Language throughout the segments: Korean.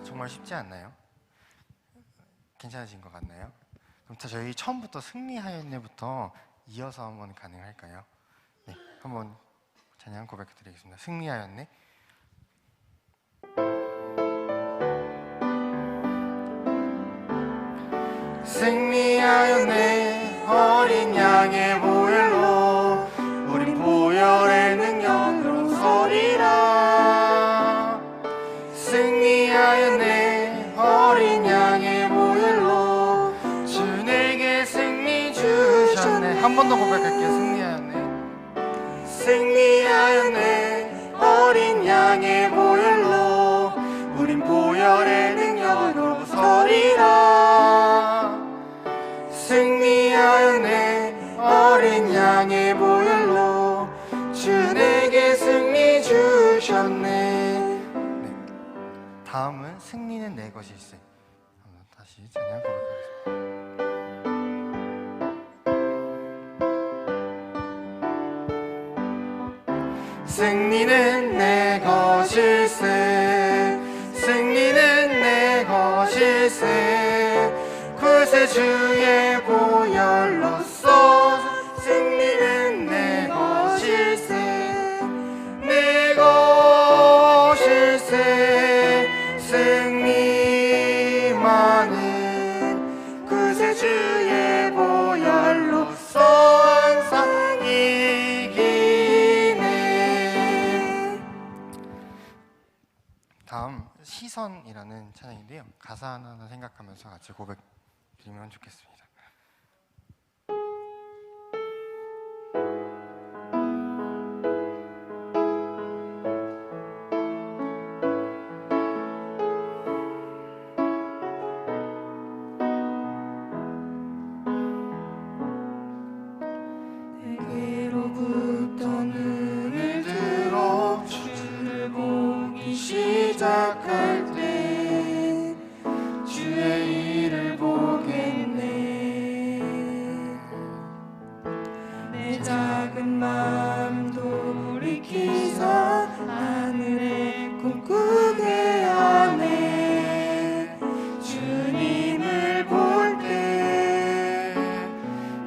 정말 쉽지 않나요? 괜찮으신 것 같나요? 그럼 저희 처음부터 승리하였네부터 이어서 한번 가능할까요? 네, 한번 찬양 고백해드리겠습니다. 승리하였네. 승리하였네 어린 양의 보혈로 우린 보혈의 능력으로 서리라. 승리하였네 어린 양의 보혈로 주 내게 승리 주셨네. 한 번 더 고백할게요. 승리하였네. 승리하였네 어린 양의 보혈로 우린 보혈의 능력으로 서리라. 승리하였네 어린 양의 보혈로 주 내게 승리 주셨네. 네. 다음은 승리는 내 것일세. 한번 다시 찬양 고백하겠습니다. 승리는 내 것일세. 승리는 내 것일세. 구세주의 보혈로써 승리는 내 것일세. 내 것일세. 승리만은 구세주의 보혈로써 항상 이기네. 다음 시선이라는 찬양인데요, 가사 하나 생각하면서 같이 고백 드리면 좋겠습니다. 내게로부터 눈을 들어 주를 보기 시작할 때 주의 일을 보겠네. 내 작은 마음 돌이키사 하늘에 꿈꾸게 하네. 주님을 볼 때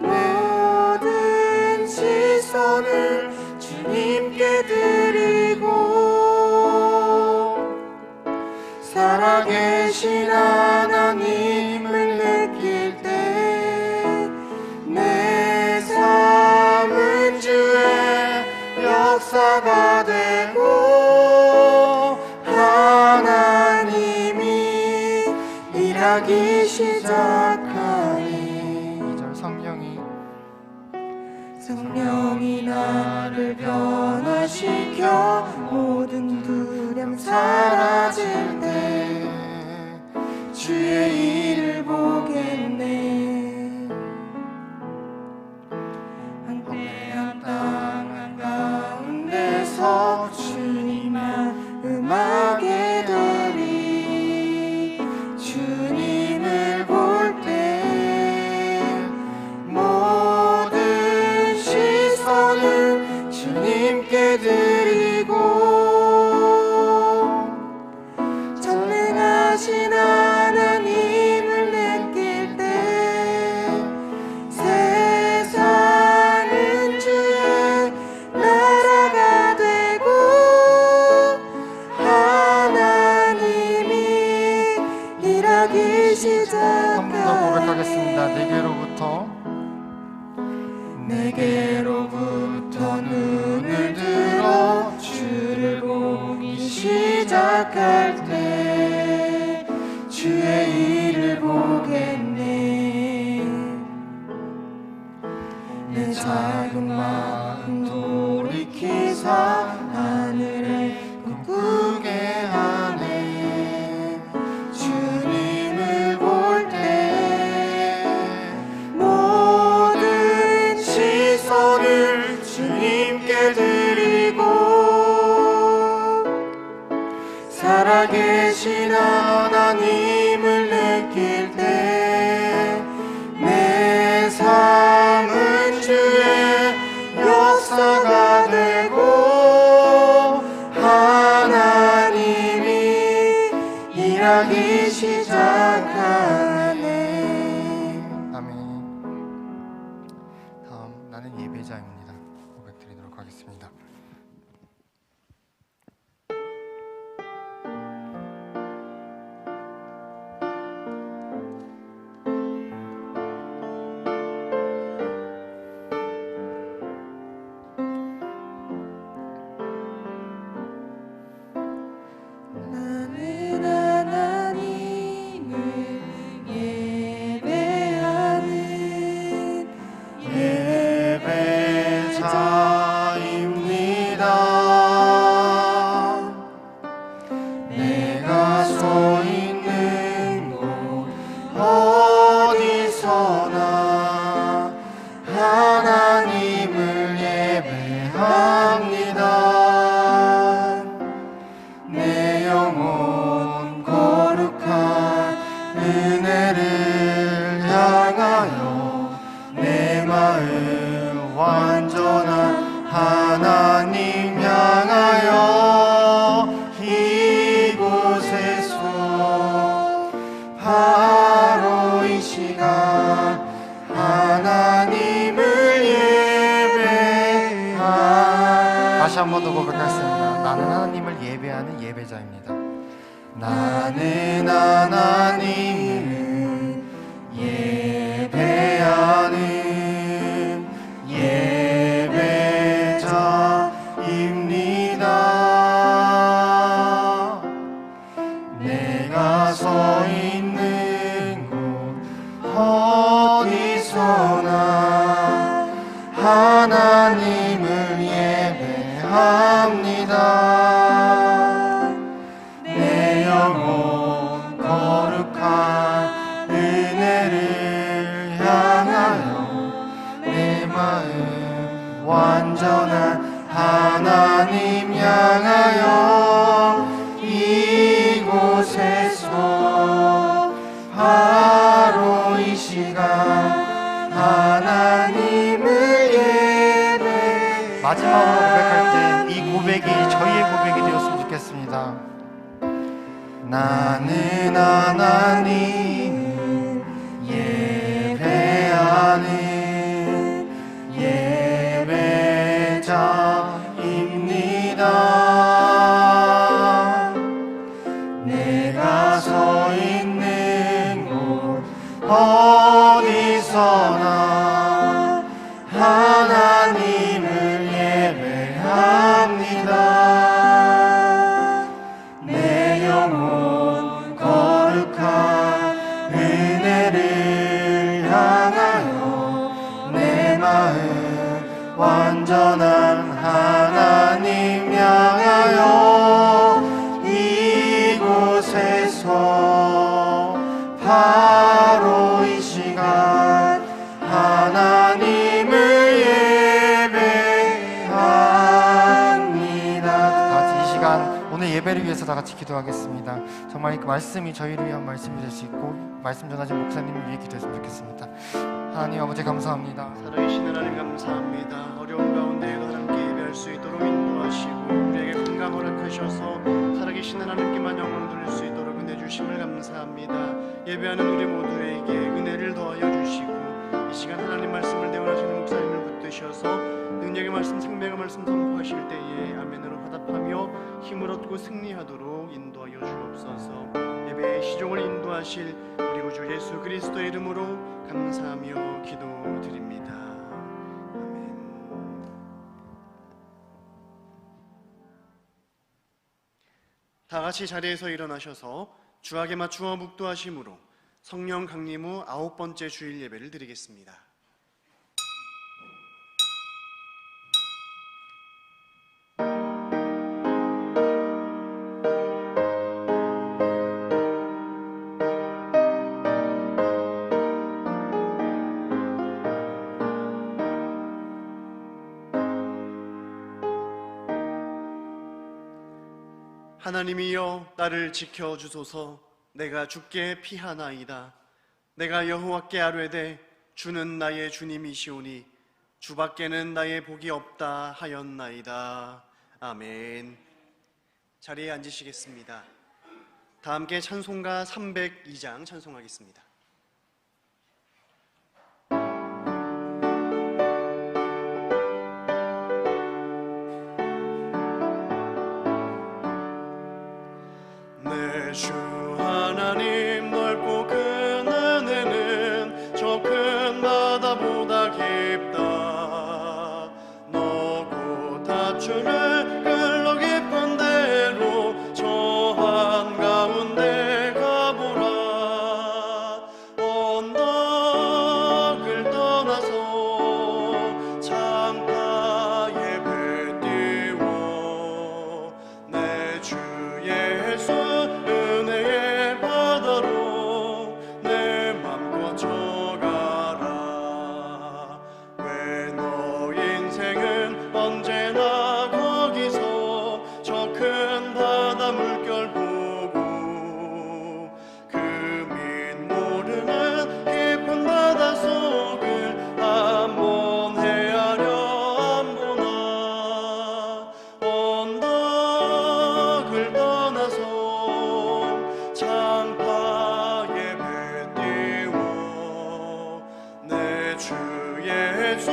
모든 시선을 주님께 드리고 살아계신 하나님을 느낄 때 내 삶은 주의 역사가 되고 하나님이 일하기 시작하니 2절 성령이 나를 변화시켜 모든 두려움 사라질 때 주의 일을 보겠네. 한때한 땅 한가운데서 주님만 음하게 되리. 주님을 볼 때 모든 시선을 주님께 드리고 전능하신 하나님을 느낄 때 세상은 주의 나라가 되고 하나님이 일하기 한 번 더 고백하겠습니다. 내게로부터 눈을 들어 주를 보기 시작할 때 주의 일을 보겠네. 내 작은 마음 돌이키사 하늘에 꿈꾸게 하네. 주님을 볼 때 모든 시선을 주님께 드리고 살아계신 하나님을 느낄 때 내 삶은 주의 역사가 되고 하나님이 일하기 시작하네. 아멘. 다음 나는 예배자입니다. 고백 드리도록 하겠습니다. 나는 하나님을 예배하는 예배자입니다. 내가 서 있는 곳 어디서나 하나님을 예배합니다. 내 영혼 거룩한 은혜를 향하여 내 마음 완전한 하나님 향하여 이곳에서 바로 이 시간 하나님을 예배하. 다시 한 번 더 고백하겠습니다. 나는 하나님을 예배하는 예배자입니다. 나는 하나님을 예배하는 예배자입니다. 내가 서 있는 곳 어디서나 하나님을 예배합니다. 내 영혼 거룩한 은혜를 향하여 내 마음 완전한 하나님 향하여 이곳에서 바로 이 시간 하나님을 예배. 마지막으로 고백할 때 이 고백이 저희의 고백이 되었으면 좋겠습니다. 나는 하나님을 예배하는 예배자입니다. 내가 서 있는 곳 어디서나 하나님을 예배합니다. 내 영혼 거룩한 은혜를 향하여 내 마음 완전한 하나님 향하여 이곳에서 바로 이 시간 하나님을 예배합니다. 다 같이 이 시간 오늘 예배를 위해서 다 같이 기도하겠습니다. 정말 그 말씀이 저희를 위한 말씀이 될 수 있고 말씀 전하신 목사님을 위해 기도했으면 좋겠습니다. 하나님 아버지 감사합니다. 살아계신 하나님 감사합니다. 어려운 가운데에도 하나님께 예배할 수 있도록 인도하시고 우리에게 건강 허락하셔서 살아계신 하나님께만 영광을 돌릴 수 있도록 은혜 주심을 감사합니다. 예배하는 우리 모두에게 은혜를 더하여 주시고 이 시간 하나님 말씀을 대원하시는 목사님을 붙드셔서 능력의 말씀, 생명의 말씀 선포하실 때에 아멘으로 화답하며 힘을 얻고 승리하도록 인도하여 주옵소서. 예배의 시종을 인도하실 우리 구주 예수 그리스도의 이름으로 감사하며 기도드립니다. 아멘. 다 같이 자리에서 일어나셔서 주악에 맞추어 묵도하심으로 성령 강림 후 9번째 주일 예배를 드리겠습니다. 하나님이여 나를 지켜주소서. 내가 주께 피하나이다. 내가 여호와께 아뢰되 주는 나의 주님이시오니 주밖에는 나의 복이 없다 하였나이다. 아멘. 자리에 앉으시겠습니다. 다 함께 찬송가 302장 찬송하겠습니다. 내 주 하나님 넓고 큰 은혜는 저 큰 바다보다 깊다. 너고 다주를 끌러 깊은 대로 저 한가운데 가보라. 언덕을 떠나서 창파에 배 띄워 내 주 예수 은혜의 바다로 내 맘껏 져가라. 왜 너 인생은 언제나 거기서 저 큰 바다 물결 보고 그 민 모르는 깊은 바다 속을 한번 헤아려 안 보나. 언덕을 떠나서 창파에 배 띄워 내 주 예수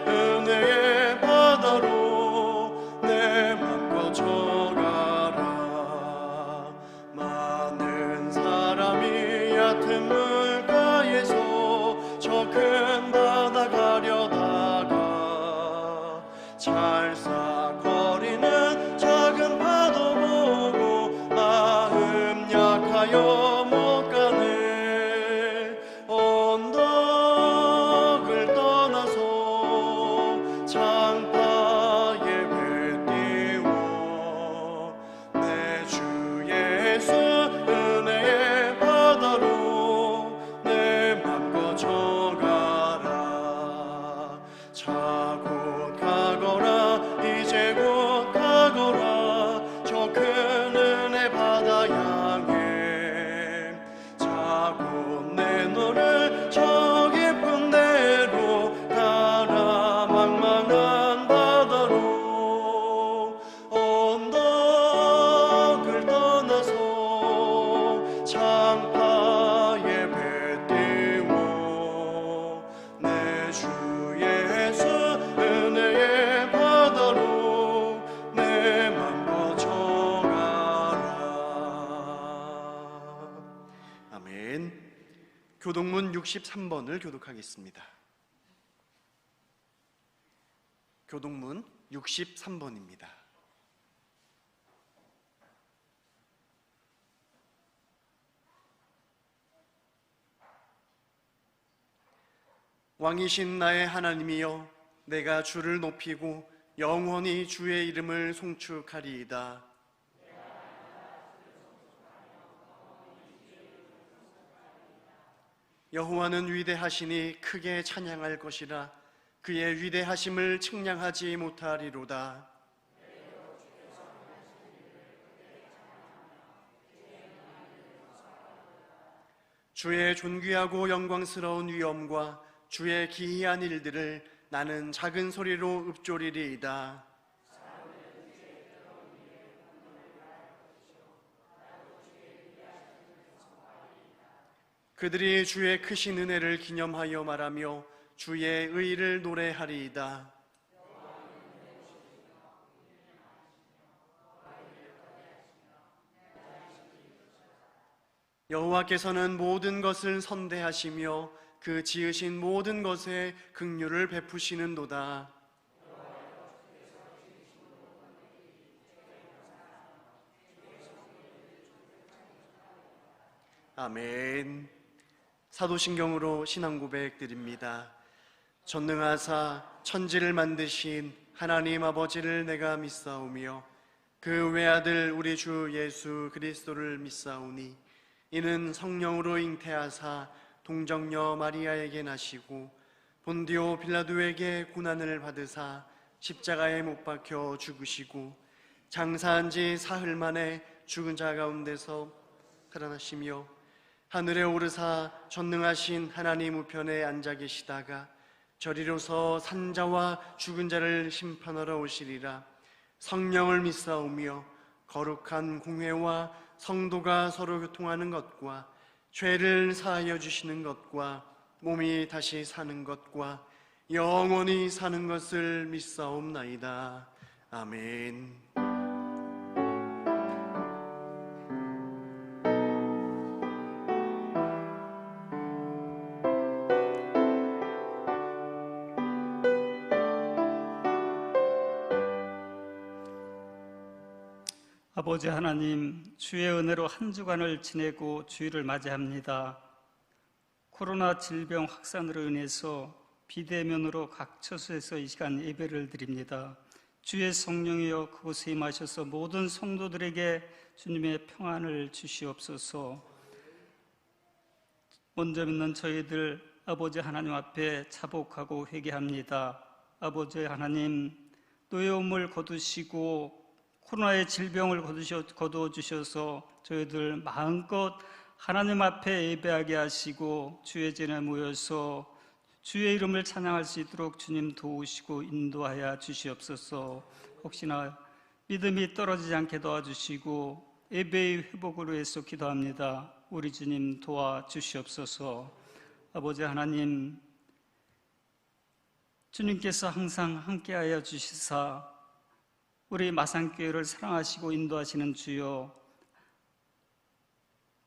은혜의 바다로 내 맘껏 져가라. 많은 사람이 얕은 물가에서 저 큰 바다 가려다가 찰싹거리는 작은 파도 보고 마음 약하여 못 가네. 언덕을 떠나서 창파에 배 띄워 내 주 예수 은혜의 바다로 내 맘껏 져가라. 자 곧 가거라 이제 곧 가거라 저 큰 은혜 바다 향해. 자 곧 내 너를 저 깊은 데로 가라. 망망한 바다로 언덕을 떠나서 창파에 배 띄워 내 주 예수 은혜의 바다로 내 맘껏 져가라. 아멘. 교동문 63번을 교독하겠습니다. 교동문 63번입니다. 왕이신 나의 하나님이여, 내가 주를 높이고 영원히 주의 이름을 송축하리이다. 여호와는 위대하시니 크게 찬양할 것이라. 그의 위대하심을 측량하지 못하리로다. 주의 존귀하고 영광스러운 위엄과 주의 기이한 일들을 나는 작은 소리로 읊조리리이다. 그들이 주의 크신 은혜를 기념하여 말하며 주의 의를 노래하리이다. 여호와께서는 모든 것을 선대하시며 그 지으신 모든 것에 긍휼을 베푸시는도다. 아멘. 사도신경으로 신앙 고백 드립니다. 전능하사 천지를 만드신 하나님 아버지를 내가 믿사오며 그 외아들 우리 주 예수 그리스도를 믿사오니 이는 성령으로 잉태하사 동정녀 마리아에게 나시고 본디오 빌라도에게 고난을 받으사 십자가에 못 박혀 죽으시고 장사한 지 사흘 만에 죽은 자 가운데서 살아나시며 하늘에 오르사 전능하신 하나님 우편에 앉아 계시다가 저리로서 산자와 죽은 자를 심판하러 오시리라. 성령을 믿사오며 거룩한 공회와 성도가 서로 교통하는 것과 죄를 사하여 주시는 것과 몸이 다시 사는 것과 영원히 사는 것을 믿사옵나이다. 아멘. 아버지 하나님, 주의 은혜로 한 주간을 지내고 주일을 맞이합니다. 코로나 질병 확산으로 인해서 비대면으로 각 처소에서 이 시간 예배를 드립니다. 주의 성령이여 그곳에 임하셔서 모든 성도들에게 주님의 평안을 주시옵소서. 먼저 믿는 저희들 아버지 하나님 앞에 자복하고 회개합니다. 아버지 하나님, 노여움을 거두시고 코로나의 질병을 거두어 주셔서 저희들 마음껏 하나님 앞에 예배하게 하시고 주의 전에 모여서 주의 이름을 찬양할 수 있도록 주님 도우시고 인도하여 주시옵소서. 혹시나 믿음이 떨어지지 않게 도와주시고 예배의 회복을 위해서 기도합니다. 우리 주님 도와주시옵소서. 아버지 하나님, 주님께서 항상 함께하여 주시사 우리 마산교회를 사랑하시고 인도하시는 주여,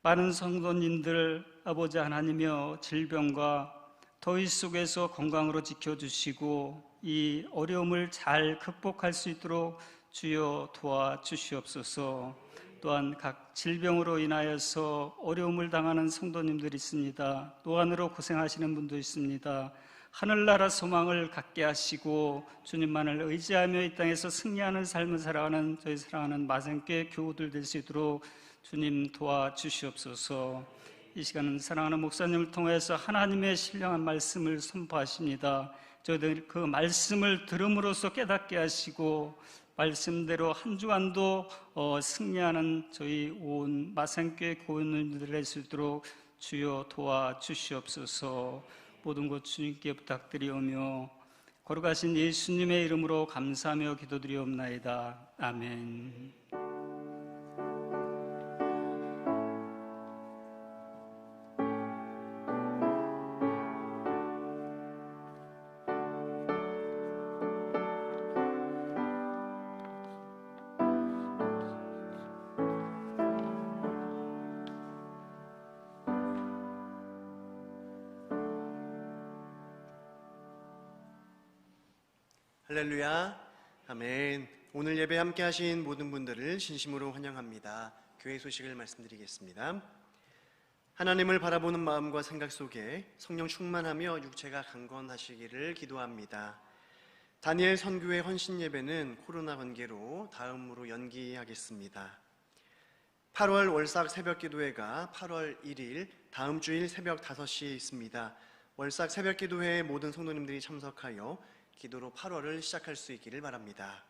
많은 성도님들 아버지 하나님이여 질병과 더위 속에서 건강으로 지켜주시고 이 어려움을 잘 극복할 수 있도록 주여 도와주시옵소서. 또한 각 질병으로 인하여서 어려움을 당하는 성도님들이 있습니다. 노안으로 고생하시는 분도 있습니다. 하늘나라 소망을 갖게 하시고 주님만을 의지하며 이 땅에서 승리하는 삶을 살아가는 저희 사랑하는 마산교회 교우들 될 수 있도록 주님 도와주시옵소서. 이 시간은 사랑하는 목사님을 통해서 하나님의 신령한 말씀을 선포하십니다. 저희들 그 말씀을 들음으로써 깨닫게 하시고 말씀대로 한 주간도 승리하는 저희 온 마산교회 교우님들 될 수 있도록 주여 도와주시옵소서. 모든 것 주님께 부탁드리오며 거룩하신 예수님의 이름으로 감사하며 기도드리옵나이다. 아멘. 할렐루야, 아멘. 오늘 예배 함께 하신 모든 분들을 진심으로 환영합니다. 교회 소식을 말씀드리겠습니다. 하나님을 바라보는 마음과 생각 속에 성령 충만하며 육체가 강건하시기를 기도합니다. 다니엘 선교회 헌신 예배는 코로나 관계로 다음으로 연기하겠습니다. 8월 월삭 새벽 기도회가 8월 1일 다음 주일 새벽 5시에 있습니다. 월삭 새벽 기도회에 모든 성도님들이 참석하여 기도로 8월을 시작할 수 있기를 바랍니다.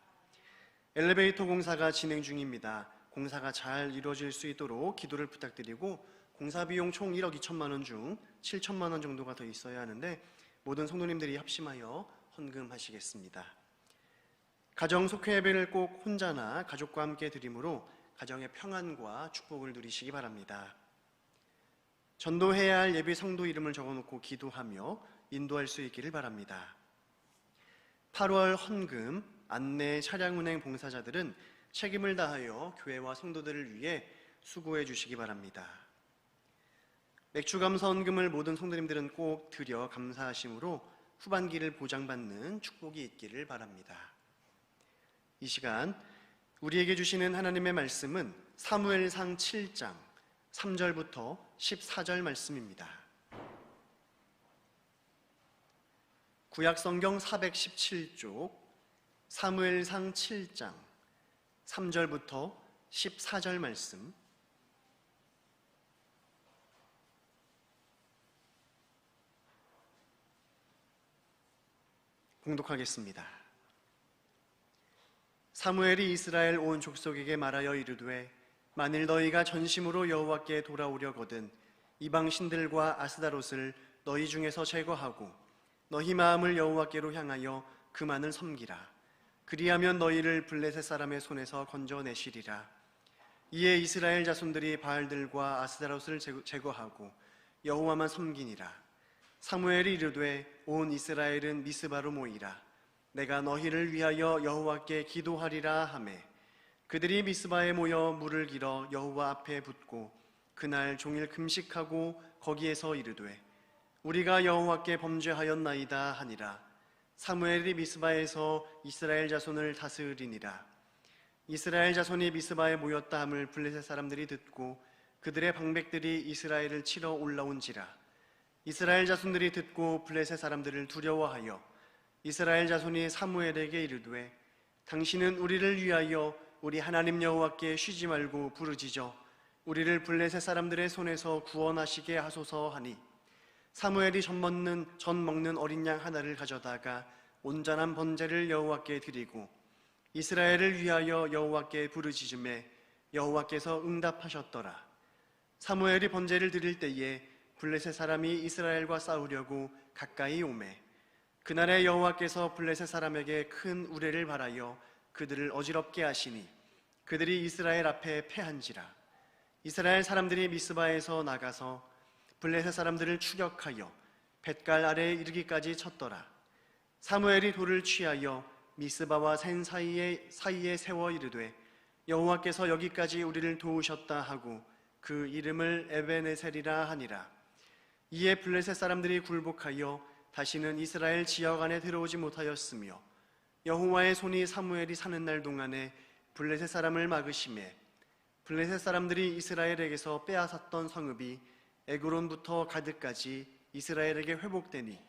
엘리베이터 공사가 진행 중입니다. 공사가 잘 이루어질 수 있도록 기도를 부탁드리고 공사 비용 총 1억 2천만 원 중 7천만 원 정도가 더 있어야 하는데 모든 성도님들이 합심하여 헌금하시겠습니다. 가정 속회 예배를 꼭 혼자나 가족과 함께 드림으로 가정의 평안과 축복을 누리시기 바랍니다. 전도해야 할 예비 성도 이름을 적어놓고 기도하며 인도할 수 있기를 바랍니다. 8월 헌금, 안내, 차량 운행 봉사자들은 책임을 다하여 교회와 성도들을 위해 수고해 주시기 바랍니다. 맥주 감사 헌금을 모든 성도님들은 꼭 드려 감사하심으로 후반기를 보장받는 축복이 있기를 바랍니다. 이 시간 우리에게 주시는 하나님의 말씀은 사무엘상 7장 3절부터 14절 말씀입니다. 구약성경 417쪽 사무엘상 7장 3절부터 14절 말씀, 봉독하겠습니다. 사무엘이 이스라엘 온 족속에게 말하여 이르되 만일 너희가 전심으로 여호와께 돌아오려거든 이방 신들과 아스다롯을 너희 중에서 제거하고 너희 마음을 여호와께로 향하여 그만을 섬기라. 그리하면 너희를 블레셋 사람의 손에서 건져내시리라. 이에 이스라엘 자손들이 바알들과 아스타롯을 제거하고 여호와만 섬기니라. 사무엘이 이르되 온 이스라엘은 미스바로 모이라. 내가 너희를 위하여 여호와께 기도하리라 하매 그들이 미스바에 모여 물을 길어 여호와 앞에 붓고 그날 종일 금식하고 거기에서 이르되 우리가 여호와께 범죄하였나이다 하니라. 사무엘이 미스바에서 이스라엘 자손을 다스리니라. 이스라엘 자손이 미스바에 모였다 함을 블레셋 사람들이 듣고 그들의 방백들이 이스라엘을 치러 올라온지라. 이스라엘 자손들이 듣고 블레셋 사람들을 두려워하여 이스라엘 자손이 사무엘에게 이르되 당신은 우리를 위하여 우리 하나님 여호와께 쉬지 말고 부르짖어 우리를 블레셋 사람들의 손에서 구원하시게 하소서 하니 사무엘이 전 먹는 어린 양 하나를 가져다가 온전한 번제를 여호와께 드리고 이스라엘을 위하여 여호와께 부르짖음에 여호와께서 응답하셨더라. 사무엘이 번제를 드릴 때에 블레셋 사람이 이스라엘과 싸우려고 가까이 오매 그날에 여호와께서 블레셋 사람에게 큰 우레를 발하여 그들을 어지럽게 하시니 그들이 이스라엘 앞에 패한지라. 이스라엘 사람들이 미스바에서 나가서 블레셋 사람들을 추격하여 뱃갈 아래에 이르기까지 쳤더라. 사무엘이 돌을 취하여 미스바와 산 사이에 세워 이르되 여호와께서 여기까지 우리를 도우셨다 하고 그 이름을 에베네셀이라 하니라. 이에 블레셋 사람들이 굴복하여 다시는 이스라엘 지역 안에 들어오지 못하였으며 여호와의 손이 사무엘이 사는 날 동안에 블레셋 사람을 막으심에 블레셋 사람들이 이스라엘에게서 빼앗았던 성읍이 에그론부터 가드까지 이스라엘에게 회복되니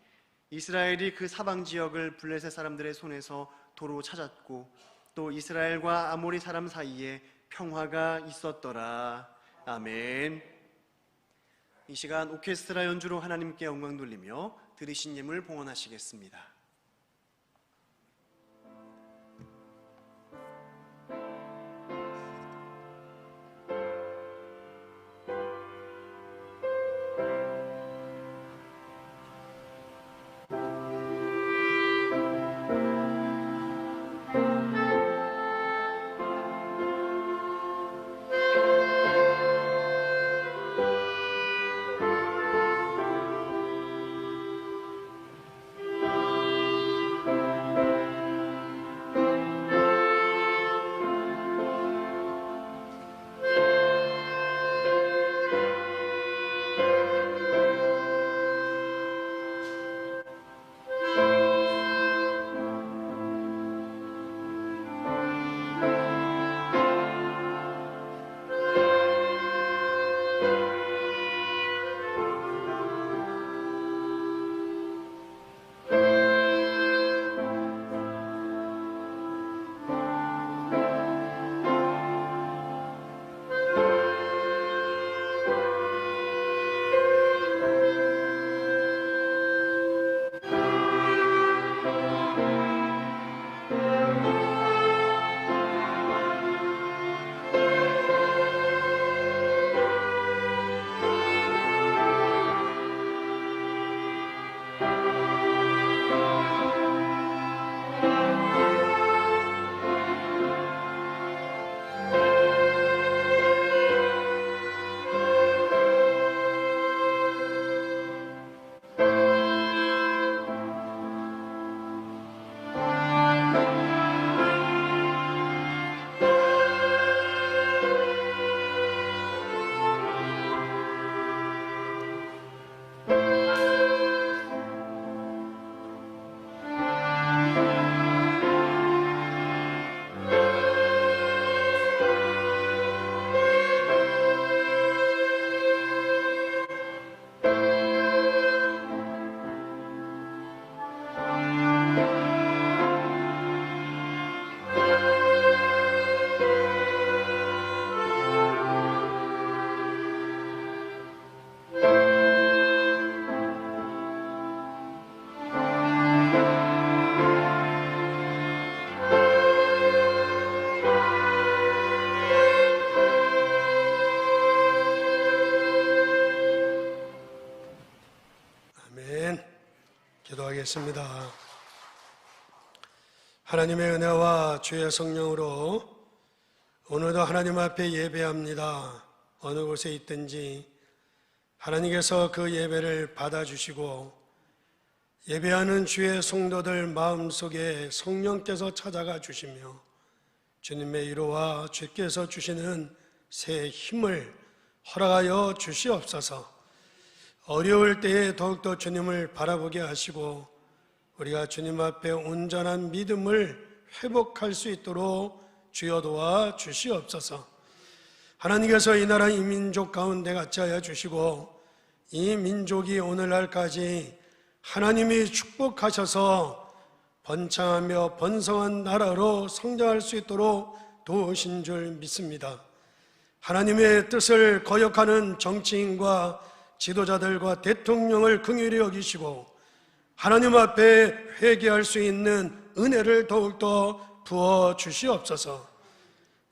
이스라엘이 그 사방 지역을 블레셋 사람들의 손에서 도로 찾았고 또 이스라엘과 아모리 사람 사이에 평화가 있었더라. 아멘. 이 시간 오케스트라 연주로 하나님께 영광 돌리며 들으신 예물 봉헌하시겠습니다. 기도하겠습니다. 하나님의 은혜와 주의 성령으로 오늘도 하나님 앞에 예배합니다. 어느 곳에 있든지 하나님께서 그 예배를 받아주시고 예배하는 주의 성도들 마음속에 성령께서 찾아가 주시며 주님의 위로와 주께서 주시는 새 힘을 허락하여 주시옵소서. 어려울 때에 더욱더 주님을 바라보게 하시고 우리가 주님 앞에 온전한 믿음을 회복할 수 있도록 주여 도와 주시옵소서. 하나님께서 이 나라 이 민족 가운데 같이 하여 주시고 이 민족이 오늘날까지 하나님이 축복하셔서 번창하며 번성한 나라로 성장할 수 있도록 도우신 줄 믿습니다. 하나님의 뜻을 거역하는 정치인과 지도자들과 대통령을 긍휼히 여기시고 하나님 앞에 회개할 수 있는 은혜를 더욱더 부어 주시옵소서.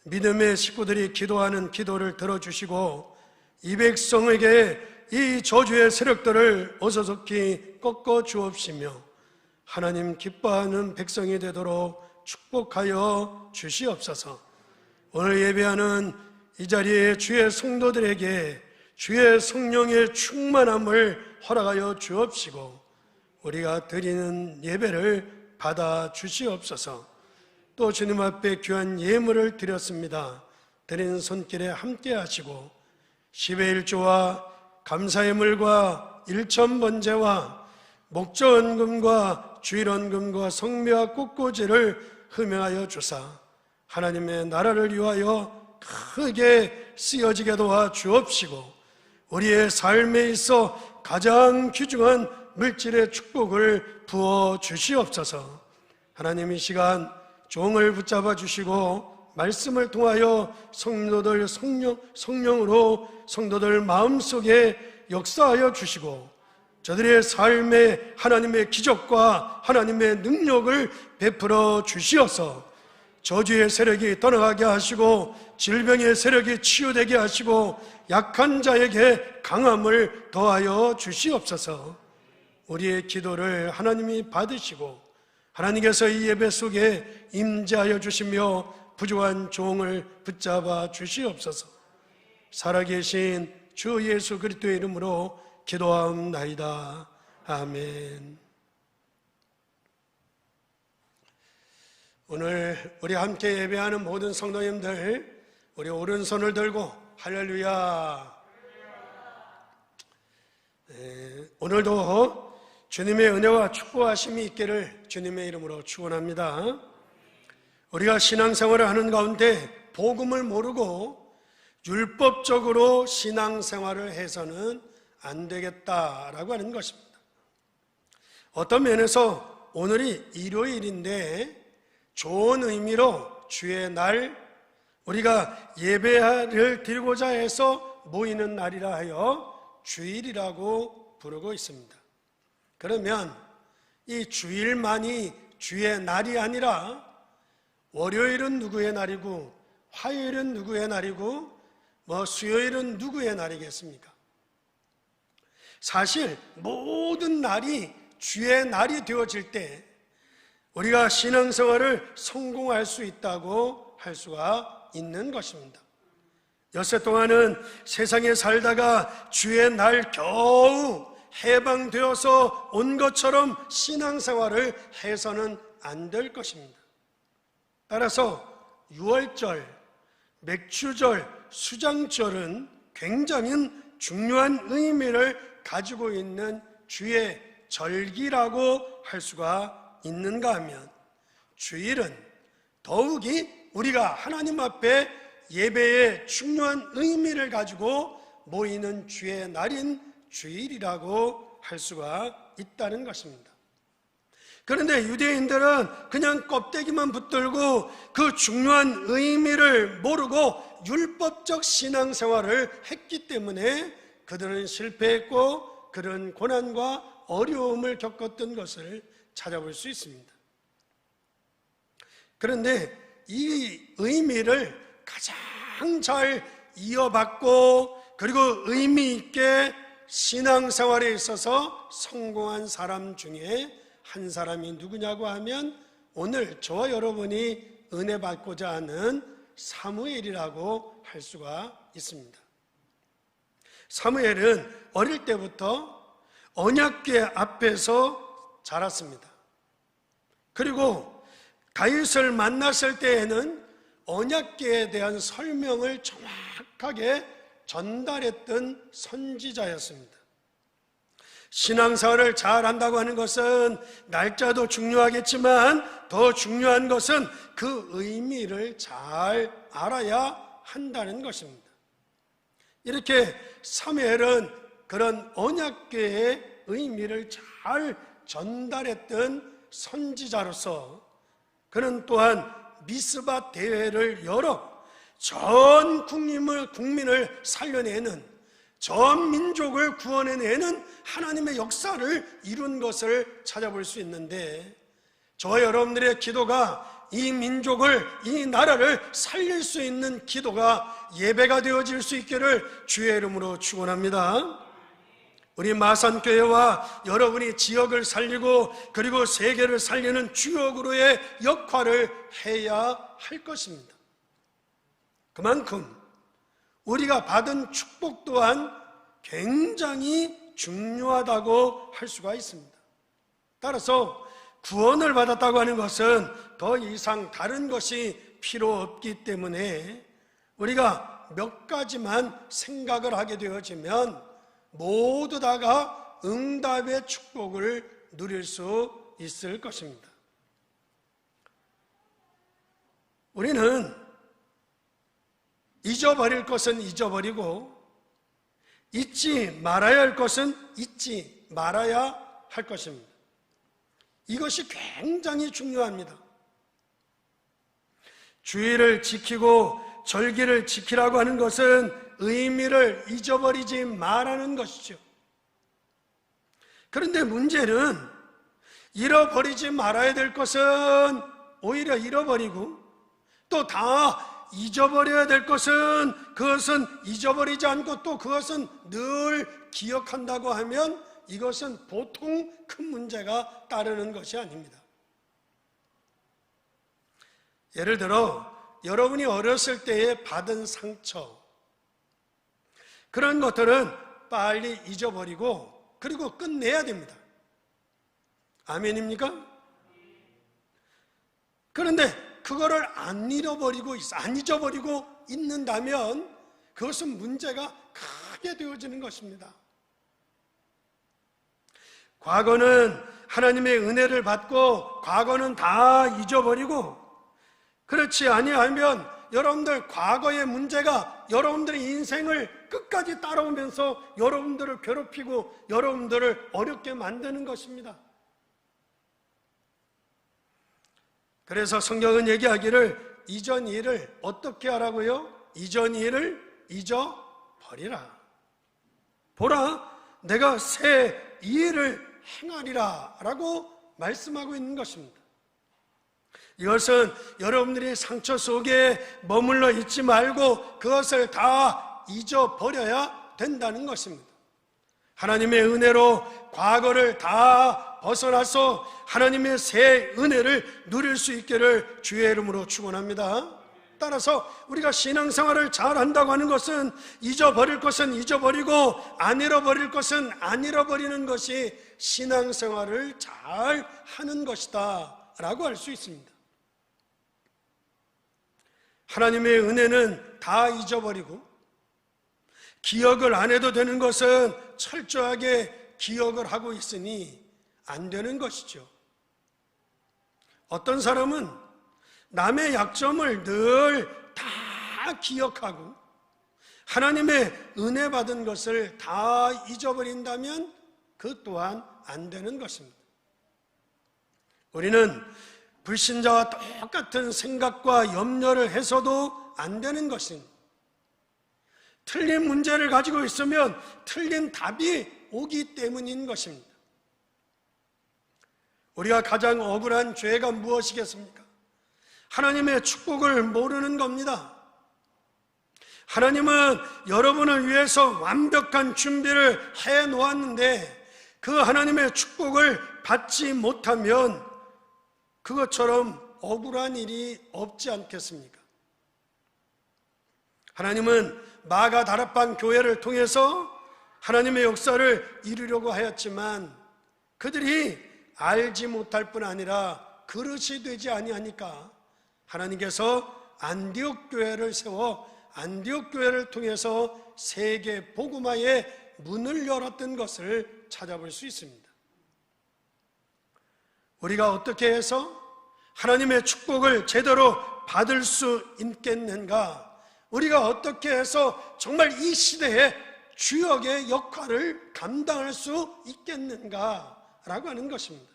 믿음의 식구들이 기도하는 기도를 들어주시고 이 백성에게 이 저주의 세력들을 어서속히 꺾어 주옵시며 하나님 기뻐하는 백성이 되도록 축복하여 주시옵소서. 오늘 예배하는 이 자리에 주의 성도들에게 주의 성령의 충만함을 허락하여 주옵시고 우리가 드리는 예배를 받아 주시옵소서. 또 주님 앞에 귀한 예물을 드렸습니다. 드리는 손길에 함께 하시고 10의 1조와 감사예물과 일천번제와 목전금과 주일원금과 성묘와 꽃꽂이를 흠양하여 주사 하나님의 나라를 위하여 크게 쓰여지게 도와 주옵시고 우리의 삶에 있어 가장 귀중한 물질의 축복을 부어 주시옵소서. 하나님 이 시간 종을 붙잡아 주시고 말씀을 통하여 성도들 성령으로 성도들 마음속에 역사하여 주시고 저들의 삶에 하나님의 기적과 하나님의 능력을 베풀어 주시어서 저주의 세력이 떠나가게 하시고 질병의 세력이 치유되게 하시고 약한 자에게 강함을 더하여 주시옵소서. 우리의 기도를 하나님이 받으시고 하나님께서 이 예배 속에 임재하여 주시며 부족한 종을 붙잡아 주시옵소서. 살아계신 주 예수 그리스도의 이름으로 기도하옵나이다. 아멘. 오늘 우리 함께 예배하는 모든 성도님들 우리 오른손을 들고 할렐루야. 오늘도 주님의 은혜와 축복하심이 있기를 주님의 이름으로 축원합니다. 우리가 신앙생활을 하는 가운데 복음을 모르고 율법적으로 신앙생활을 해서는 안 되겠다라고 하는 것입니다. 어떤 면에서 오늘이 일요일인데 좋은 의미로 주의 날 우리가 예배를 드리고자 해서 모이는 날이라 하여 주일이라고 부르고 있습니다. 그러면 이 주일만이 주의 날이 아니라 월요일은 누구의 날이고 화요일은 누구의 날이고 수요일은 누구의 날이겠습니까? 사실 모든 날이 주의 날이 되어질 때 우리가 신앙생활을 성공할 수 있다고 할 수가 있는 것입니다. 엿새 동안은 세상에 살다가 주의 날 겨우 해방되어서 온 것처럼 신앙생활을 해서는 안 될 것입니다. 따라서 유월절, 맥주절, 수장절은 굉장히 중요한 의미를 가지고 있는 주의 절기라고 할 수가 있는가 하면 주일은 더욱이 우리가 하나님 앞에 예배의 중요한 의미를 가지고 모이는 주의 날인 주일이라고 할 수가 있다는 것입니다. 그런데 유대인들은 그냥 껍데기만 붙들고 그 중요한 의미를 모르고 율법적 신앙생활을 했기 때문에 그들은 실패했고 그런 고난과 어려움을 겪었던 것을 찾아볼 수 있습니다. 그런데 이 의미를 가장 잘 이어받고 그리고 의미 있게 신앙생활에 있어서 성공한 사람 중에 한 사람이 누구냐고 하면 오늘 저와 여러분이 은혜 받고자 하는 사무엘이라고 할 수가 있습니다. 사무엘은 어릴 때부터 언약궤 앞에서 자랐습니다. 그리고 다윗을 만났을 때에는 언약궤에 대한 설명을 정확하게 전달했던 선지자였습니다. 신앙생활을 잘 한다고 하는 것은 날짜도 중요하겠지만 더 중요한 것은 그 의미를 잘 알아야 한다는 것입니다. 이렇게 사무엘은 그런 언약궤의 의미를 잘 전달했던 선지자로서 그는 또한 미스바 대회를 열어 전 국민을 살려내는, 전 민족을 구원해내는 하나님의 역사를 이룬 것을 찾아볼 수 있는데, 저와 여러분들의 기도가 이 민족을, 이 나라를 살릴 수 있는 기도가 예배가 되어질 수 있기를 주의 이름으로 축원합니다. 우리 마산교회와 여러분이 지역을 살리고 그리고 세계를 살리는 주역으로의 역할을 해야 할 것입니다. 그만큼 우리가 받은 축복 또한 굉장히 중요하다고 할 수가 있습니다. 따라서 구원을 받았다고 하는 것은 더 이상 다른 것이 필요 없기 때문에 우리가 몇 가지만 생각을 하게 되어지면 모두 다가 응답의 축복을 누릴 수 있을 것입니다. 우리는 잊어버릴 것은 잊어버리고 잊지 말아야 할 것은 잊지 말아야 할 것입니다. 이것이 굉장히 중요합니다. 주의를 지키고 절기를 지키라고 하는 것은 의미를 잊어버리지 말라는 것이죠. 그런데 문제는 잃어버리지 말아야 될 것은 오히려 잃어버리고 또 다 잊어버려야 될 것은 그것은 잊어버리지 않고 또 그것은 늘 기억한다고 하면 이것은 보통 큰 문제가 따르는 것이 아닙니다. 예를 들어 여러분이 어렸을 때에 받은 상처, 그런 것들은 빨리 잊어버리고 그리고 끝내야 됩니다. 아멘입니까? 그런데 그거를 안 잊어버리고 있는다면 그것은 문제가 크게 되어지는 것입니다. 과거는 하나님의 은혜를 받고 과거는 다 잊어버리고, 그렇지 아니하면 여러분들 과거의 문제가 여러분들의 인생을 끝까지 따라오면서 여러분들을 괴롭히고 여러분들을 어렵게 만드는 것입니다. 그래서 성경은 얘기하기를 이전 일을 어떻게 하라고요? 이전 일을 잊어버리라. 보라, 내가 새 일을 행하리라 라고 말씀하고 있는 것입니다. 이것은 여러분들이 상처 속에 머물러 있지 말고 그것을 다 잊어버려야 된다는 것입니다. 하나님의 은혜로 과거를 다 벗어나서 하나님의 새 은혜를 누릴 수 있기를 주의 이름으로 축원합니다. 따라서 우리가 신앙생활을 잘 한다고 하는 것은 잊어버릴 것은 잊어버리고 안 잃어버릴 것은 안 잃어버리는 것이 신앙생활을 잘 하는 것이다 라고 할 수 있습니다. 하나님의 은혜는 다 잊어버리고 기억을 안 해도 되는 것은 철저하게 기억을 하고 있으니 안 되는 것이죠. 어떤 사람은 남의 약점을 늘 다 기억하고 하나님의 은혜 받은 것을 다 잊어버린다면 그 또한 안 되는 것입니다. 우리는 불신자와 똑같은 생각과 염려를 해서도 안 되는 것입니다. 틀린 문제를 가지고 있으면 틀린 답이 오기 때문인 것입니다. 우리가 가장 억울한 죄가 무엇이겠습니까? 하나님의 축복을 모르는 겁니다. 하나님은 여러분을 위해서 완벽한 준비를 해 놓았는데 그 하나님의 축복을 받지 못하면 그것처럼 억울한 일이 없지 않겠습니까? 하나님은 마가다락방 교회를 통해서 하나님의 역사를 이루려고 하였지만 그들이 알지 못할 뿐 아니라 그릇이 되지 아니하니까 하나님께서 안디옥 교회를 세워 안디옥 교회를 통해서 세계 복음화의 문을 열었던 것을 찾아볼 수 있습니다. 우리가 어떻게 해서 하나님의 축복을 제대로 받을 수 있겠는가? 우리가 어떻게 해서 정말 이 시대에 주역의 역할을 감당할 수 있겠는가? 라고 하는 것입니다.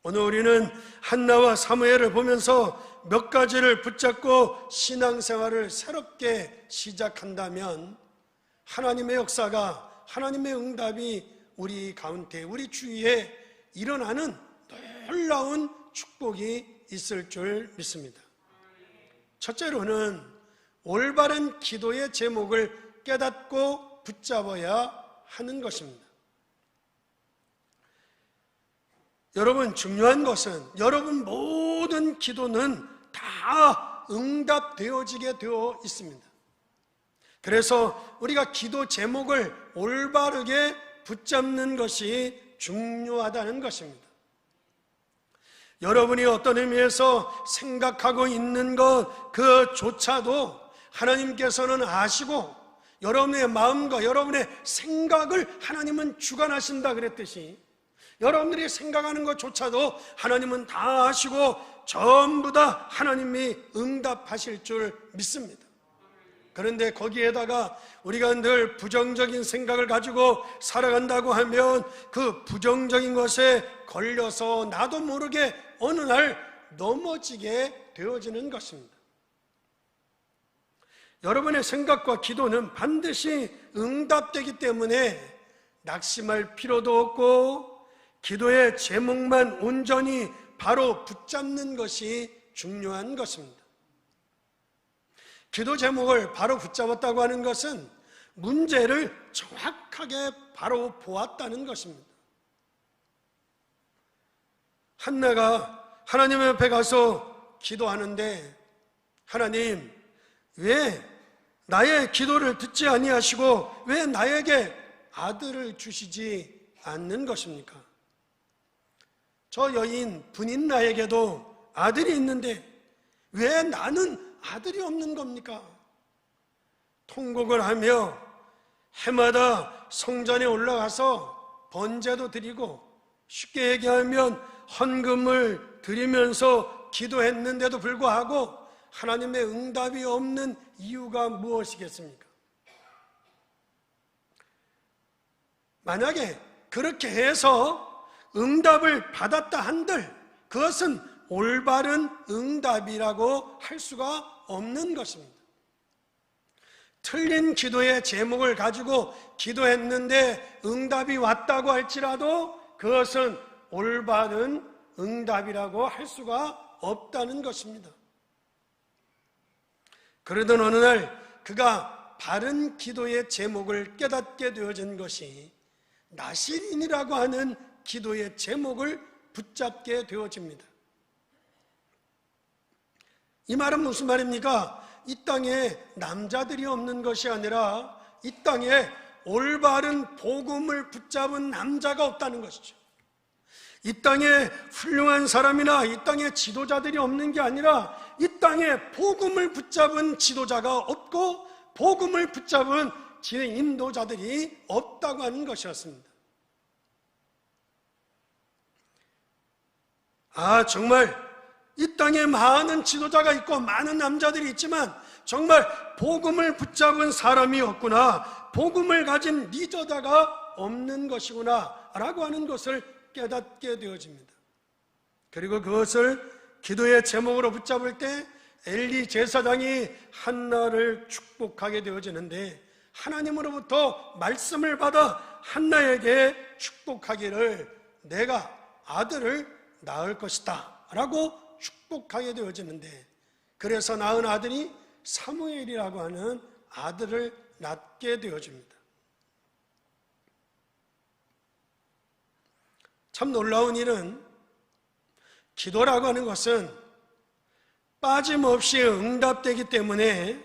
오늘 우리는 한나와 사무엘을 보면서 몇 가지를 붙잡고 신앙생활을 새롭게 시작한다면 하나님의 역사가, 하나님의 응답이 우리 가운데, 우리 주위에 일어나는 놀라운 축복이 있을 줄 믿습니다. 첫째로는 올바른 기도의 제목을 깨닫고 붙잡아야 하는 것입니다. 여러분, 중요한 것은 여러분 모든 기도는 다 응답되어지게 되어 있습니다. 그래서 우리가 기도 제목을 올바르게 붙잡는 것이 중요하다는 것입니다. 여러분이 어떤 의미에서 생각하고 있는 것 그조차도 하나님께서는 아시고 여러분의 마음과 여러분의 생각을 하나님은 주관하신다 그랬듯이 여러분들이 생각하는 것조차도 하나님은 다 아시고 전부 다 하나님이 응답하실 줄 믿습니다. 그런데 거기에다가 우리가 늘 부정적인 생각을 가지고 살아간다고 하면 그 부정적인 것에 걸려서 나도 모르게 어느 날 넘어지게 되어지는 것입니다. 여러분의 생각과 기도는 반드시 응답되기 때문에 낙심할 필요도 없고 기도의 제목만 온전히 바로 붙잡는 것이 중요한 것입니다. 기도 제목을 바로 붙잡았다고 하는 것은 문제를 정확하게 바로 보았다는 것입니다. 한나가 하나님 옆에 가서 기도하는데 하나님, 왜 나의 기도를 듣지 아니하시고 왜 나에게 아들을 주시지 않는 것입니까? 저 여인 분인 나에게도 아들이 있는데 왜 나는 아들이 없는 겁니까? 통곡을 하며 해마다 성전에 올라가서 번제도 드리고 쉽게 얘기하면 헌금을 드리면서 기도했는데도 불구하고 하나님의 응답이 없는 이유가 무엇이겠습니까? 만약에 그렇게 해서 응답을 받았다 한들 그것은 올바른 응답이라고 할 수가 없는 것입니다. 틀린 기도의 제목을 가지고 기도했는데 응답이 왔다고 할지라도 그것은 올바른 응답이라고 할 수가 없다는 것입니다. 그러던 어느 날 그가 바른 기도의 제목을 깨닫게 되어진 것이 나실인이라고 하는 기도의 제목을 붙잡게 되어집니다. 이 말은 무슨 말입니까? 이 땅에 남자들이 없는 것이 아니라 이 땅에 올바른 복음을 붙잡은 남자가 없다는 것이죠. 이 땅에 훌륭한 사람이나 이 땅에 지도자들이 없는 게 아니라 이 땅에 복음을 붙잡은 지도자가 없고 복음을 붙잡은 인도자들이 없다고 하는 것이었습니다. 정말 이 땅에 많은 지도자가 있고 많은 남자들이 있지만 정말 복음을 붙잡은 사람이 없구나, 복음을 가진 리더자가 없는 것이구나 라고 하는 것을 깨닫게 되어집니다. 그리고 그것을 기도의 제목으로 붙잡을 때 엘리 제사장이 한나를 축복하게 되어지는데 하나님으로부터 말씀을 받아 한나에게 축복하기를 내가 아들을 낳을 것이다 라고 축복하게 되어지는데 그래서 낳은 아들이 사무엘이라고 하는 아들을 낳게 되어집니다. 참 놀라운 일은 기도라고 하는 것은 빠짐없이 응답되기 때문에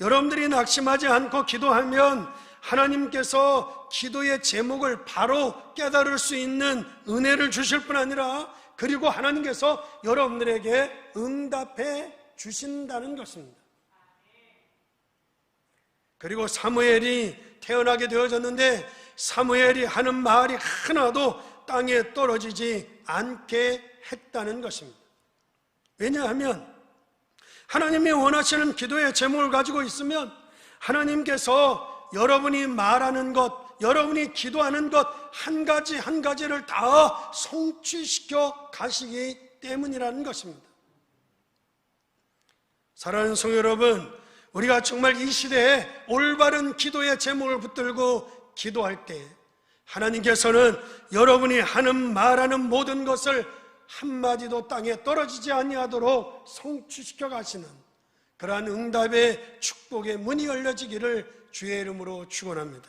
여러분들이 낙심하지 않고 기도하면 하나님께서 기도의 제목을 바로 깨달을 수 있는 은혜를 주실 뿐 아니라 그리고 하나님께서 여러분들에게 응답해 주신다는 것입니다. 그리고 사무엘이 태어나게 되어졌는데 사무엘이 하는 말이 하나도 땅에 떨어지지 않게 했다는 것입니다. 왜냐하면 하나님이 원하시는 기도의 제목을 가지고 있으면 하나님께서 여러분이 말하는 것, 여러분이 기도하는 것 한 가지 한 가지를 다 성취시켜 가시기 때문이라는 것입니다. 사랑하는 성도 여러분, 우리가 정말 이 시대에 올바른 기도의 제목을 붙들고 기도할 때 하나님께서는 여러분이 하는 말하는 모든 것을 한마디도 땅에 떨어지지 아니하도록 성취시켜 가시는 그러한 응답의 축복의 문이 열려지기를 주의 이름으로 축원합니다.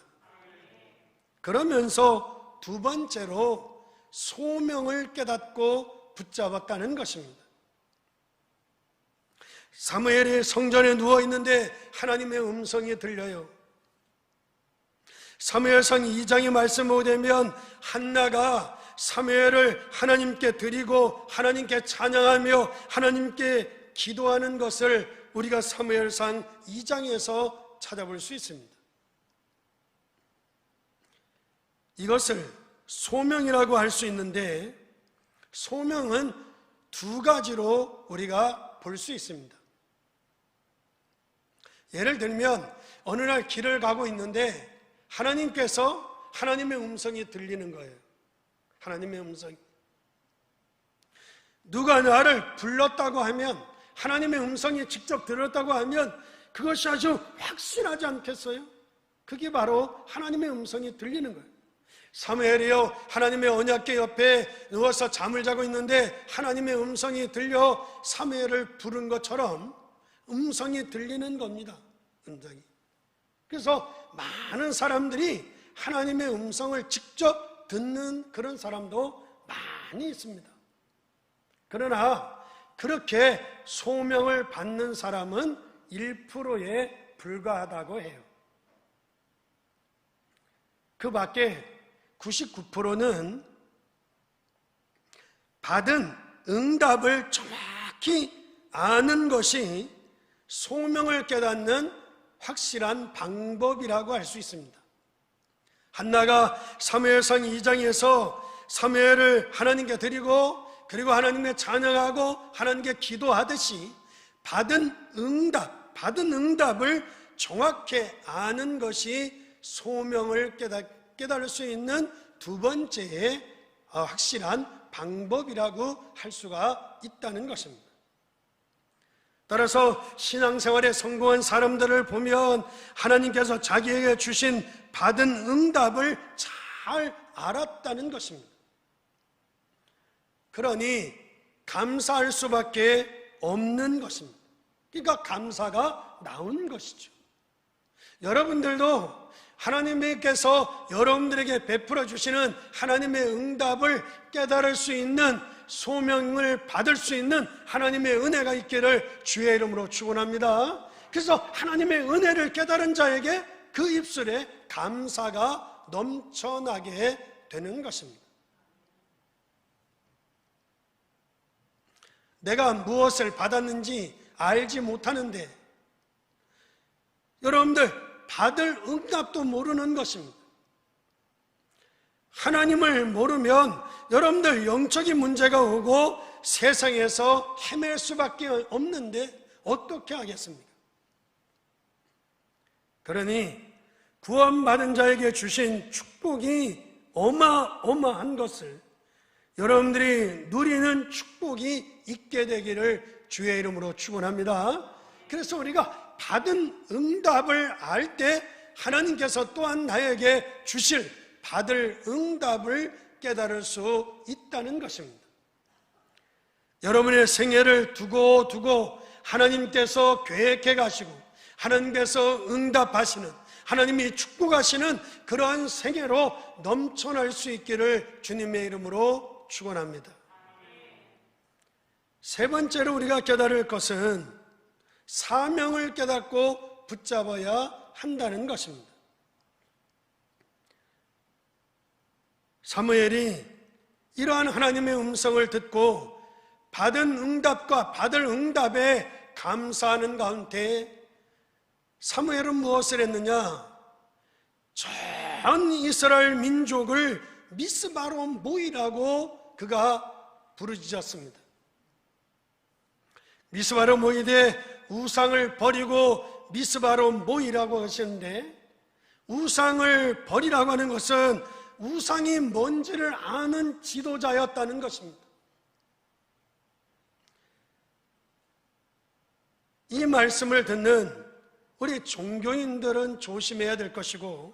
그러면서 두 번째로 소명을 깨닫고 붙잡았다는 것입니다. 사무엘이 성전에 누워 있는데 하나님의 음성이 들려요. 사무엘상 2장의 말씀을 보게 되면 한나가 사무엘을 하나님께 드리고 하나님께 찬양하며 하나님께 기도하는 것을 우리가 사무엘상 2장에서 찾아볼 수 있습니다. 이것을 소명이라고 할 수 있는데 소명은 두 가지로 우리가 볼 수 있습니다. 예를 들면 어느 날 길을 가고 있는데 하나님께서 하나님의 음성이 들리는 거예요. 하나님의 음성이. 누가 나를 불렀다고 하면 하나님의 음성이 직접 들었다고 하면 그것이 아주 확실하지 않겠어요? 그게 바로 하나님의 음성이 들리는 거예요. 사무엘이요 하나님의 언약궤 옆에 누워서 잠을 자고 있는데 하나님의 음성이 들려 사무엘을 부른 것처럼 음성이 들리는 겁니다. 음성이. 그래서 많은 사람들이 하나님의 음성을 직접 듣는 그런 사람도 많이 있습니다. 그러나 그렇게 소명을 받는 사람은 1%에 불과하다고 해요. 그 밖에 99%는 받은 응답을 정확히 아는 것이 소명을 깨닫는 확실한 방법이라고 할 수 있습니다. 한나가 사무엘상 2장에서 사무엘을 하나님께 드리고 그리고 하나님께 찬양하고 하나님께 기도하듯이 받은 응답을 정확히 아는 것이 소명을 깨달을 수 있는 두 번째의 확실한 방법이라고 할 수가 있다는 것입니다. 따라서 신앙생활에 성공한 사람들을 보면 하나님께서 자기에게 주신 받은 응답을 잘 알았다는 것입니다. 그러니 감사할 수밖에 없는 것입니다. 그러니까 감사가 나오는 것이죠. 여러분들도 하나님께서 여러분들에게 베풀어 주시는 하나님의 응답을 깨달을 수 있는 소명을 받을 수 있는 하나님의 은혜가 있기를 주의 이름으로 축원합니다. 그래서 하나님의 은혜를 깨달은 자에게 그 입술에 감사가 넘쳐나게 되는 것입니다. 내가 무엇을 받았는지 알지 못하는데 여러분들 받을 응답도 모르는 것입니다. 하나님을 모르면 여러분들 영적인 문제가 오고 세상에서 헤맬 수밖에 없는데 어떻게 하겠습니까? 그러니 구원받은 자에게 주신 축복이 어마어마한 것을 여러분들이 누리는 축복이 있게 되기를 주의 이름으로 축원합니다. 그래서 우리가 받은 응답을 알 때 하나님께서 또한 나에게 주실 받을 응답을 깨달을 수 있다는 것입니다. 여러분의 생애를 두고 하나님께서 계획해 가시고 하나님께서 응답하시는 하나님이 축복하시는 그러한 생애로 넘쳐날 수 있기를 주님의 이름으로 축원합니다. 세 번째로 우리가 깨달을 것은 사명을 깨닫고 붙잡아야 한다는 것입니다. 사무엘이 이러한 하나님의 음성을 듣고 받은 응답과 받을 응답에 감사하는 가운데 사무엘은 무엇을 했느냐? 전 이스라엘 민족을 미스바로 모이라고 그가 부르짖었습니다. 미스바로 모이되 우상을 버리고 미스바로 모이라고 하셨는데, 우상을 버리라고 하는 것은 우상이 뭔지를 아는 지도자였다는 것입니다. 이 말씀을 듣는 우리 종교인들은 조심해야 될 것이고,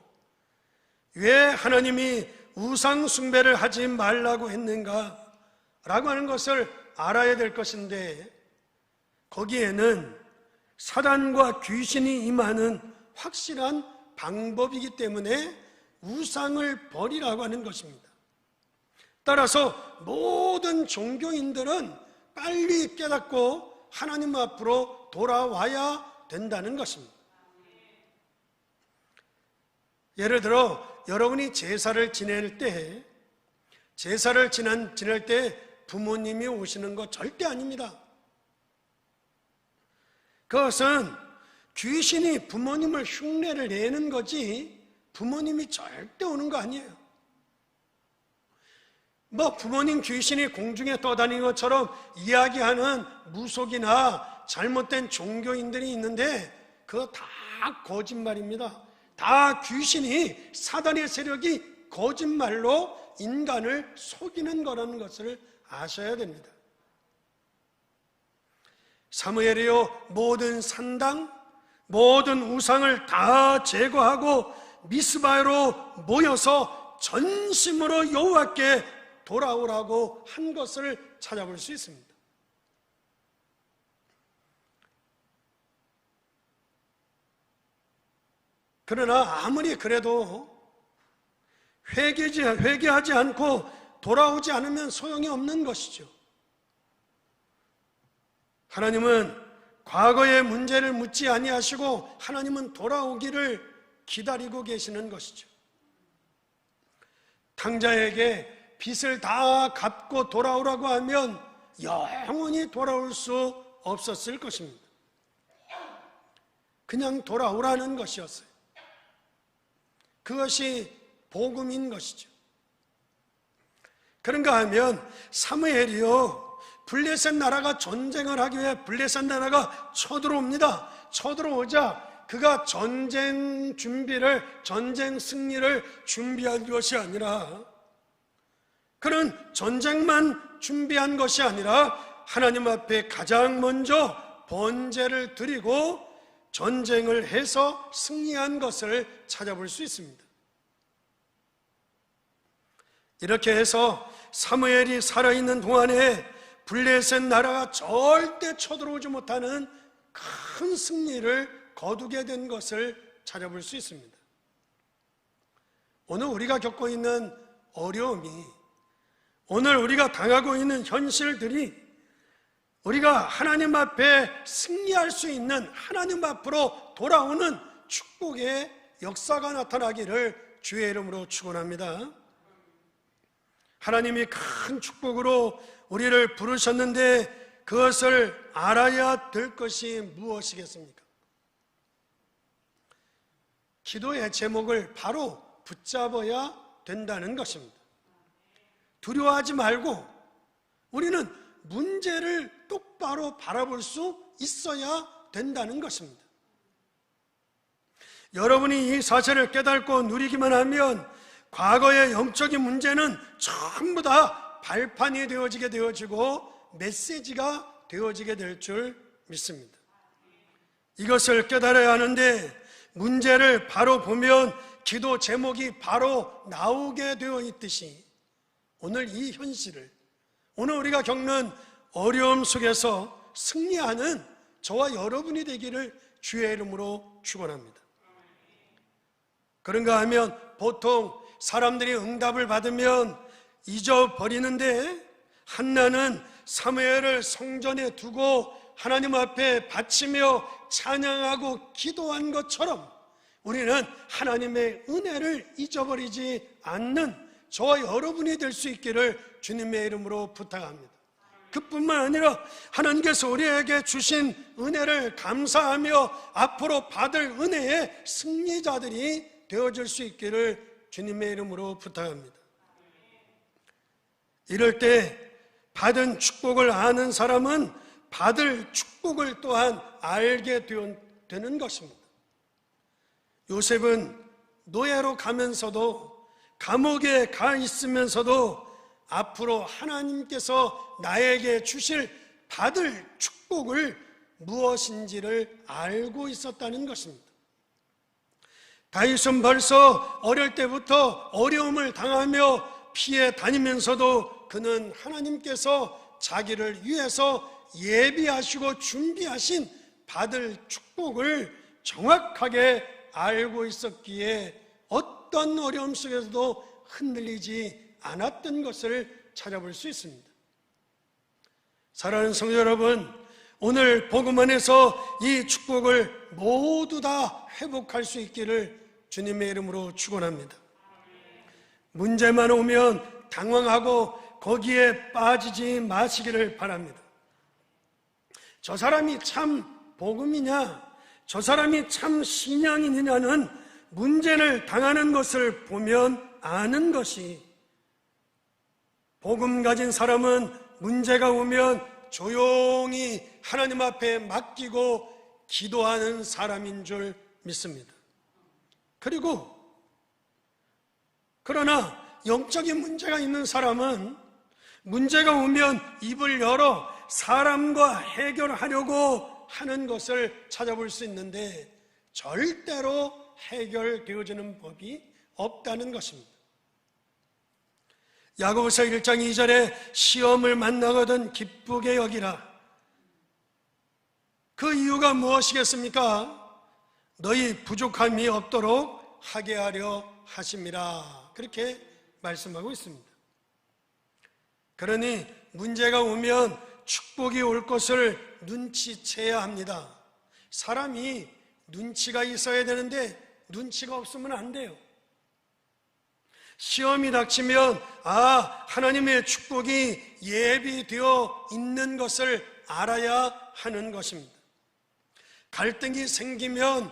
왜 하나님이 우상 숭배를 하지 말라고 했는가 라고 하는 것을 알아야 될 것인데, 거기에는 사단과 귀신이 임하는 확실한 방법이기 때문에 우상을 버리라고 하는 것입니다. 따라서 모든 종교인들은 빨리 깨닫고 하나님 앞으로 돌아와야 된다는 것입니다. 예를 들어 여러분이 제사를 지낼 때, 지낼 때 부모님이 오시는 거 절대 아닙니다. 그것은 귀신이 부모님을 흉내를 내는 거지 부모님이 절대 오는 거 아니에요. 부모님 귀신이 공중에 떠다니는 것처럼 이야기하는 무속이나 잘못된 종교인들이 있는데 그거 다 거짓말입니다. 다 귀신이, 사단의 세력이 거짓말로 인간을 속이는 거라는 것을 아셔야 됩니다. 사무엘이요, 모든 산당, 모든 우상을 다 제거하고 미스바로 모여서 전심으로 여호와께 돌아오라고 한 것을 찾아볼 수 있습니다. 그러나 아무리 그래도 회개하지 않고 돌아오지 않으면 소용이 없는 것이죠. 하나님은 과거의 문제를 묻지 아니하시고 하나님은 돌아오기를 기다리고 계시는 것이죠. 탕자에게 빚을 다 갚고 돌아오라고 하면 영원히 돌아올 수 없었을 것입니다. 그냥 돌아오라는 것이었어요. 그것이 복음인 것이죠. 그런가 하면 사무엘이요, 블레셋 나라가 전쟁을 하기 위해 블레셋 나라가 쳐들어옵니다. 쳐들어오자 그가 전쟁 승리를 준비한 것이 아니라, 그는 전쟁만 준비한 것이 아니라 하나님 앞에 가장 먼저 번제를 드리고 전쟁을 해서 승리한 것을 찾아볼 수 있습니다. 이렇게 해서 사무엘이 살아있는 동안에 블레셋 나라가 절대 쳐들어오지 못하는 큰 승리를 거두게 된 것을 찾아볼 수 있습니다. 오늘 우리가 겪고 있는 어려움이, 오늘 우리가 당하고 있는 현실들이 우리가 하나님 앞에 승리할 수 있는, 하나님 앞으로 돌아오는 축복의 역사가 나타나기를 주의 이름으로 축원합니다. 하나님이 큰 축복으로 우리를 부르셨는데 그것을 알아야 될 것이 무엇이겠습니까? 기도의 제목을 바로 붙잡아야 된다는 것입니다. 두려워하지 말고 우리는 문제를 똑바로 바라볼 수 있어야 된다는 것입니다. 여러분이 이 사실을 깨닫고 누리기만 하면 과거의 영적인 문제는 전부 다 발판이 되어지고 메시지가 되어지게 될 줄 믿습니다. 이것을 깨달아야 하는데 문제를 바로 보면 기도 제목이 바로 나오게 되어 있듯이 오늘 이 현실을, 오늘 우리가 겪는 어려움 속에서 승리하는 저와 여러분이 되기를 주의 이름으로 축원합니다. 그런가 하면 보통 사람들이 응답을 받으면 잊어버리는데, 한나는 사무엘을 성전에 두고 하나님 앞에 바치며 찬양하고 기도한 것처럼 우리는 하나님의 은혜를 잊어버리지 않는 저와 여러분이 될 수 있기를 주님의 이름으로 부탁합니다. 그뿐만 아니라 하나님께서 우리에게 주신 은혜를 감사하며 앞으로 받을 은혜의 승리자들이 되어질 수 있기를 주님의 이름으로 부탁합니다. 이럴 때 받은 축복을 아는 사람은 받을 축복을 또한 알게 되는 것입니다. 요셉은 노예로 가면서도 감옥에 가 있으면서도 앞으로 하나님께서 나에게 주실 받을 축복을 무엇인지를 알고 있었다는 것입니다. 다윗은 벌써 어릴 때부터 어려움을 당하며 피해 다니면서도 그는 하나님께서 자기를 위해서 예비하시고 준비하신 받을 축복을 정확하게 알고 있었기에 어떤 어려움 속에서도 흔들리지 않았던 것을 찾아볼 수 있습니다. 사랑하는 성도 여러분, 오늘 복음 안에서 이 축복을 모두 다 회복할 수 있기를 주님의 이름으로 축원합니다. 문제만 오면 당황하고 거기에 빠지지 마시기를 바랍니다. 저 사람이 참 복음이냐, 저 사람이 참 신앙인이냐는 문제를 당하는 것을 보면 아는 것이, 복음 가진 사람은 문제가 오면 조용히 하나님 앞에 맡기고 기도하는 사람인 줄 믿습니다. 그러나 영적인 문제가 있는 사람은 문제가 오면 입을 열어 사람과 해결하려고 하는 것을 찾아볼 수 있는데 절대로 해결되어지는 법이 없다는 것입니다. 야고보서 1장 2절에 시험을 만나거든 기쁘게 여기라. 그 이유가 무엇이겠습니까? 너희 부족함이 없도록 하게 하려 하심이라. 그렇게 말씀하고 있습니다. 그러니 문제가 오면 축복이 올 것을 눈치채야 합니다. 사람이 눈치가 있어야 되는데 눈치가 없으면 안 돼요. 시험이 닥치면 하나님의 축복이 예비되어 있는 것을 알아야 하는 것입니다. 갈등이 생기면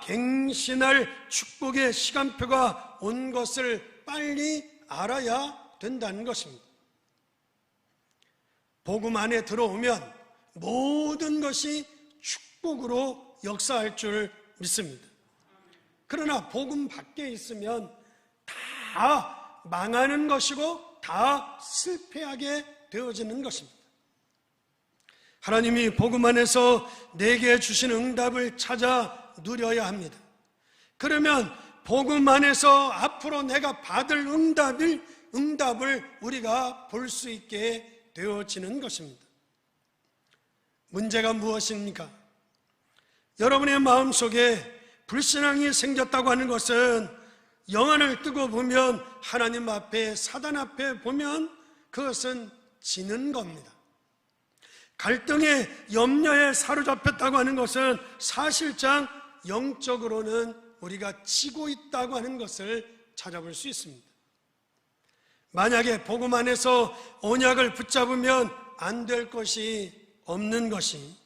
갱신할 축복의 시간표가 온 것을 빨리 알아야 된다는 것입니다. 복음 안에 들어오면 모든 것이 축복으로 역사할 줄 믿습니다. 그러나 복음 밖에 있으면 다 망하는 것이고 다 실패하게 되어지는 것입니다. 하나님이 복음 안에서 내게 주신 응답을 찾아 누려야 합니다. 그러면 복음 안에서 앞으로 내가 받을 응답을 우리가 볼 수 있게 되어지는 것입니다. 문제가 무엇입니까? 여러분의 마음속에 불신앙이 생겼다고 하는 것은 영안을 뜨고 보면 하나님 앞에, 사단 앞에 보면 그것은 지는 겁니다. 갈등의 염려에 사로잡혔다고 하는 것은 사실상 영적으로는 우리가 지고 있다고 하는 것을 찾아볼 수 있습니다. 만약에 복음 안에서 언약을 붙잡으면 안 될 것이 없는 것이,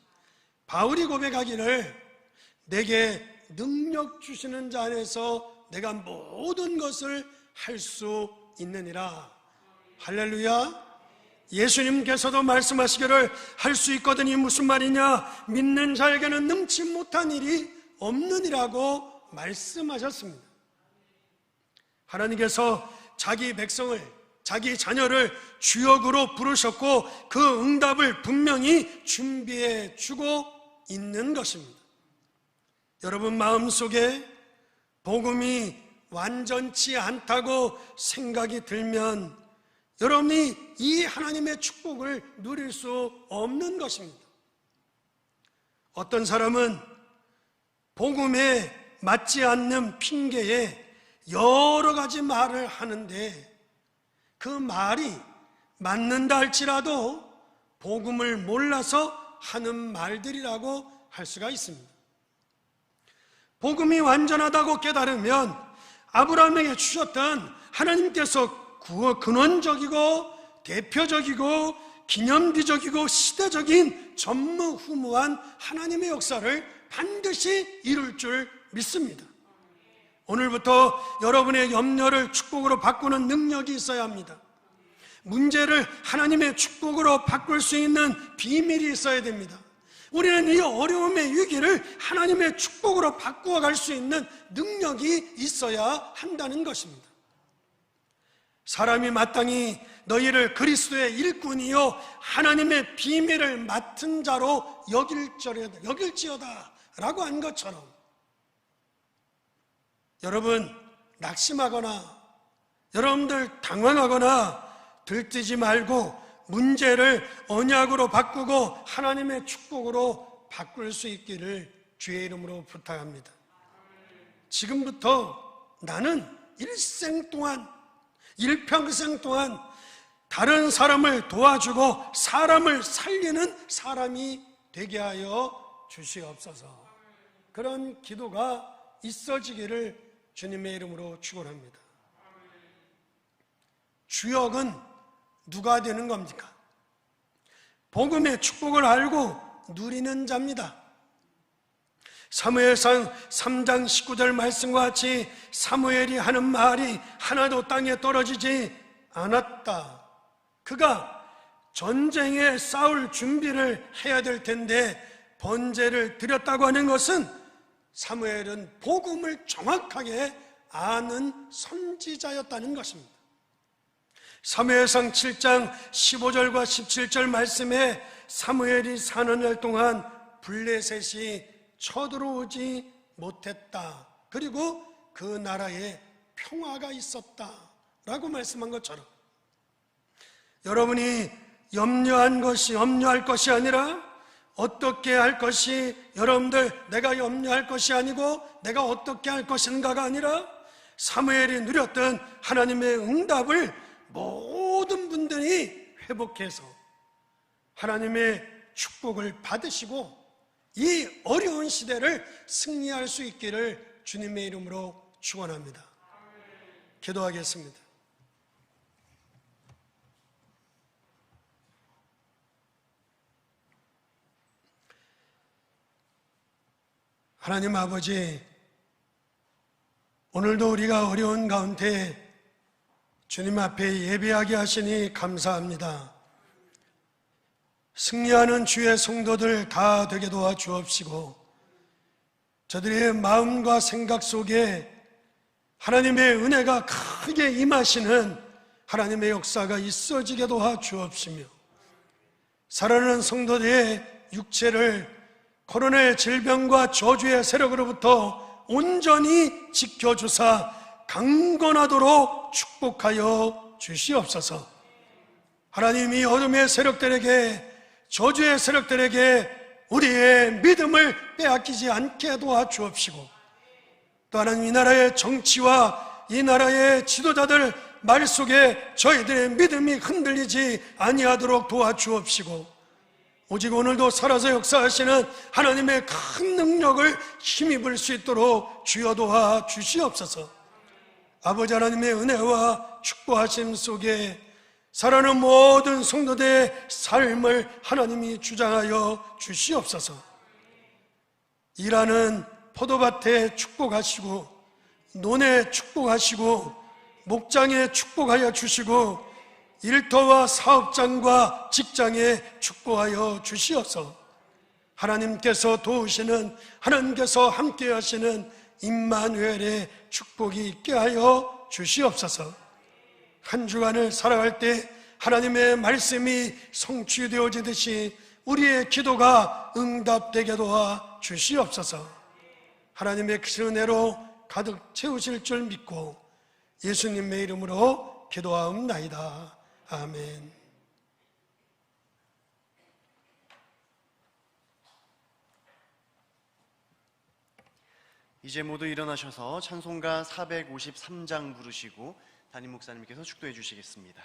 바울이 고백하기를 내게 능력 주시는 자 안에서 내가 모든 것을 할 수 있느니라. 할렐루야. 예수님께서도 말씀하시기를 할 수 있거든이 무슨 말이냐, 믿는 자에게는 능치 못한 일이 없느니라고 말씀하셨습니다. 하나님께서 자기 백성을, 자기 자녀를 주역으로 부르셨고 그 응답을 분명히 준비해 주고 있는 것입니다. 여러분 마음속에 복음이 완전치 않다고 생각이 들면 여러분이 이 하나님의 축복을 누릴 수 없는 것입니다. 어떤 사람은 복음에 맞지 않는 핑계에 여러 가지 말을 하는데 그 말이 맞는다 할지라도 복음을 몰라서 하는 말들이라고 할 수가 있습니다. 복음이 완전하다고 깨달으면 아브라함에게 주셨던 하나님께서 근원적이고 대표적이고 기념비적이고 시대적인 전무후무한 하나님의 역사를 반드시 이룰 줄 믿습니다. 오늘부터 여러분의 염려를 축복으로 바꾸는 능력이 있어야 합니다. 문제를 하나님의 축복으로 바꿀 수 있는 비밀이 있어야 됩니다. 우리는 이 어려움의 위기를 하나님의 축복으로 바꾸어 갈 수 있는 능력이 있어야 한다는 것입니다. 사람이 마땅히 너희를 그리스도의 일꾼이요 하나님의 비밀을 맡은 자로 여길지어다 라고 한 것처럼, 여러분 낙심하거나 여러분들 당황하거나 들뜨지 말고 문제를 언약으로 바꾸고 하나님의 축복으로 바꿀 수 있기를 주의 이름으로 부탁합니다. 지금부터 나는 일평생 동안 다른 사람을 도와주고 사람을 살리는 사람이 되게 하여 주시옵소서. 그런 기도가 있어지기를 주님의 이름으로 축원합니다. 주역은 누가 되는 겁니까? 복음의 축복을 알고 누리는 자입니다. 사무엘상 3장 19절 말씀과 같이 사무엘이 하는 말이 하나도 땅에 떨어지지 않았다. 그가 전쟁에 싸울 준비를 해야 될 텐데 번제를 드렸다고 하는 것은 사무엘은 복음을 정확하게 아는 선지자였다는 것입니다. 사무엘상 7장 15절과 17절 말씀에 사무엘이 4년여 동안 블레셋이 쳐들어오지 못했다. 그리고 그 나라에 평화가 있었다 라고 말씀한 것처럼, 여러분이 염려할 것이 아니라 어떻게 할 것이, 여러분들 내가 염려할 것이 아니고 내가 어떻게 할 것인가가 아니라 사무엘이 누렸던 하나님의 응답을 모든 분들이 회복해서 하나님의 축복을 받으시고 이 어려운 시대를 승리할 수 있기를 주님의 이름으로 축원합니다. 기도하겠습니다. 하나님 아버지, 오늘도 우리가 어려운 가운데 주님 앞에 예배하게 하시니 감사합니다. 승리하는 주의 성도들 다 되게 도와 주옵시고, 저들의 마음과 생각 속에 하나님의 은혜가 크게 임하시는 하나님의 역사가 있어지게 도와 주옵시며, 살아가는 성도들의 육체를 코로나의 질병과 저주의 세력으로부터 온전히 지켜주사 강건하도록 축복하여 주시옵소서. 하나님이 어둠의 세력들에게, 저주의 세력들에게 우리의 믿음을 빼앗기지 않게 도와주옵시고, 또 하나님 이 나라의 정치와 이 나라의 지도자들 말 속에 저희들의 믿음이 흔들리지 아니하도록 도와주옵시고, 오직 오늘도 살아서 역사하시는 하나님의 큰 능력을 힘입을 수 있도록 주여 도와 주시옵소서. 아버지 하나님의 은혜와 축복하심 속에 살아가는 모든 성도들의 삶을 하나님이 주장하여 주시옵소서. 일하는 포도밭에 축복하시고, 논에 축복하시고, 목장에 축복하여 주시고, 일터와 사업장과 직장에 축복하여 주시옵소서. 하나님께서 도우시는, 하나님께서 함께 하시는 임마누엘의 축복이 있게 하여 주시옵소서. 한 주간을 살아갈 때 하나님의 말씀이 성취되어지듯이 우리의 기도가 응답되게 도와 주시옵소서. 하나님의 크신 은혜로 가득 채우실 줄 믿고 예수님의 이름으로 기도하옵나이다. 아멘. 이제 모두 일어나셔서 찬송가 453장 부르시고 담임 목사님께서 축도해 주시겠습니다.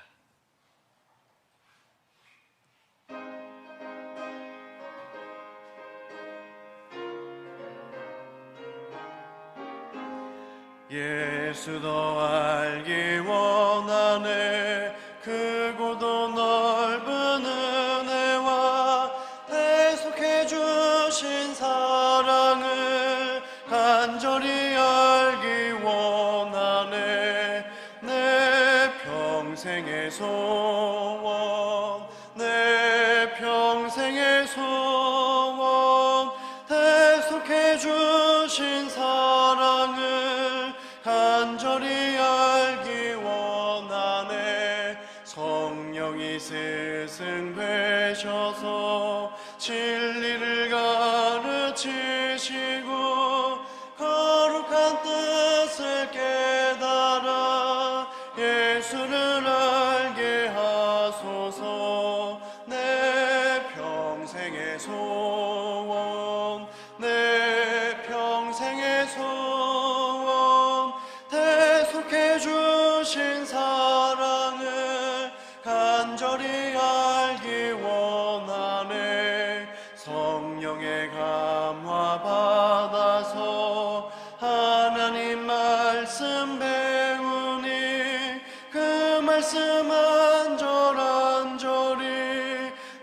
예수 더 알기 원하네. 크고도 넓은 은혜와 대속해 주신 사랑을 간절히 알기 원하네. 내 평생의 소원, 내 평생의 소원, 대속해 주신 사랑을 간절히 알기 원하네. 성령이 스승되셔서 진리를 가르치시고 거룩한 뜻을 깨달아 예수를 알게 하소서. 내 평생의 소원, 내 평생의 소원, 대속해 주신 사랑을 간절히 알기 원하네. 성령의 감화 받아서 하나님 말씀 배우니 그 말씀 안절안절이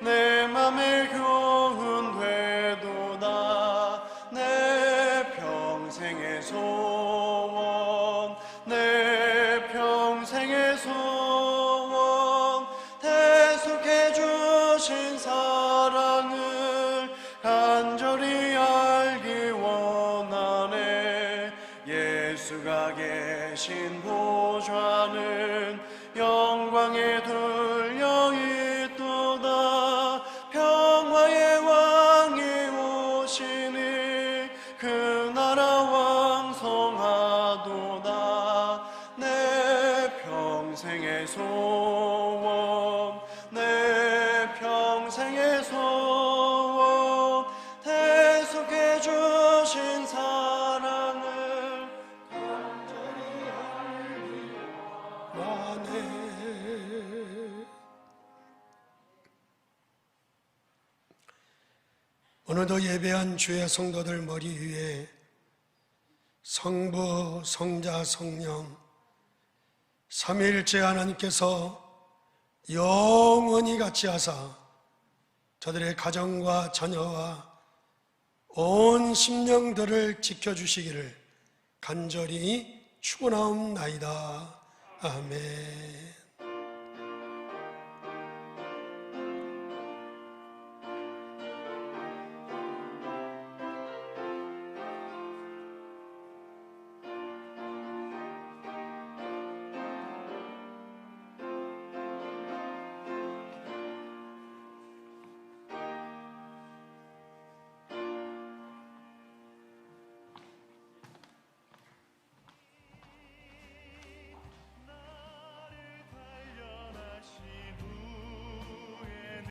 내 맘에 교훈 되도다. 내 평생의 소원, 내 평생의 소원, 대속해 주신 사랑을 간절히 알기 원하네. 예수가 계신 보좌는 영광에 들려 있도다. 평화의 왕이 오시니 그 나라 왕성하도다. 내 평생의 소원, 내 평생의 소원, 대속해 주신 사랑을 간절히 알기 원해. 오늘도 예배한 주의 성도들 머리 위에 성부, 성자, 성령 삼위일체 하나님께서 영원히 같이 하사 저들의 가정과 자녀와 온 심령들을 지켜주시기를 간절히 축원하옵나이다. 아멘.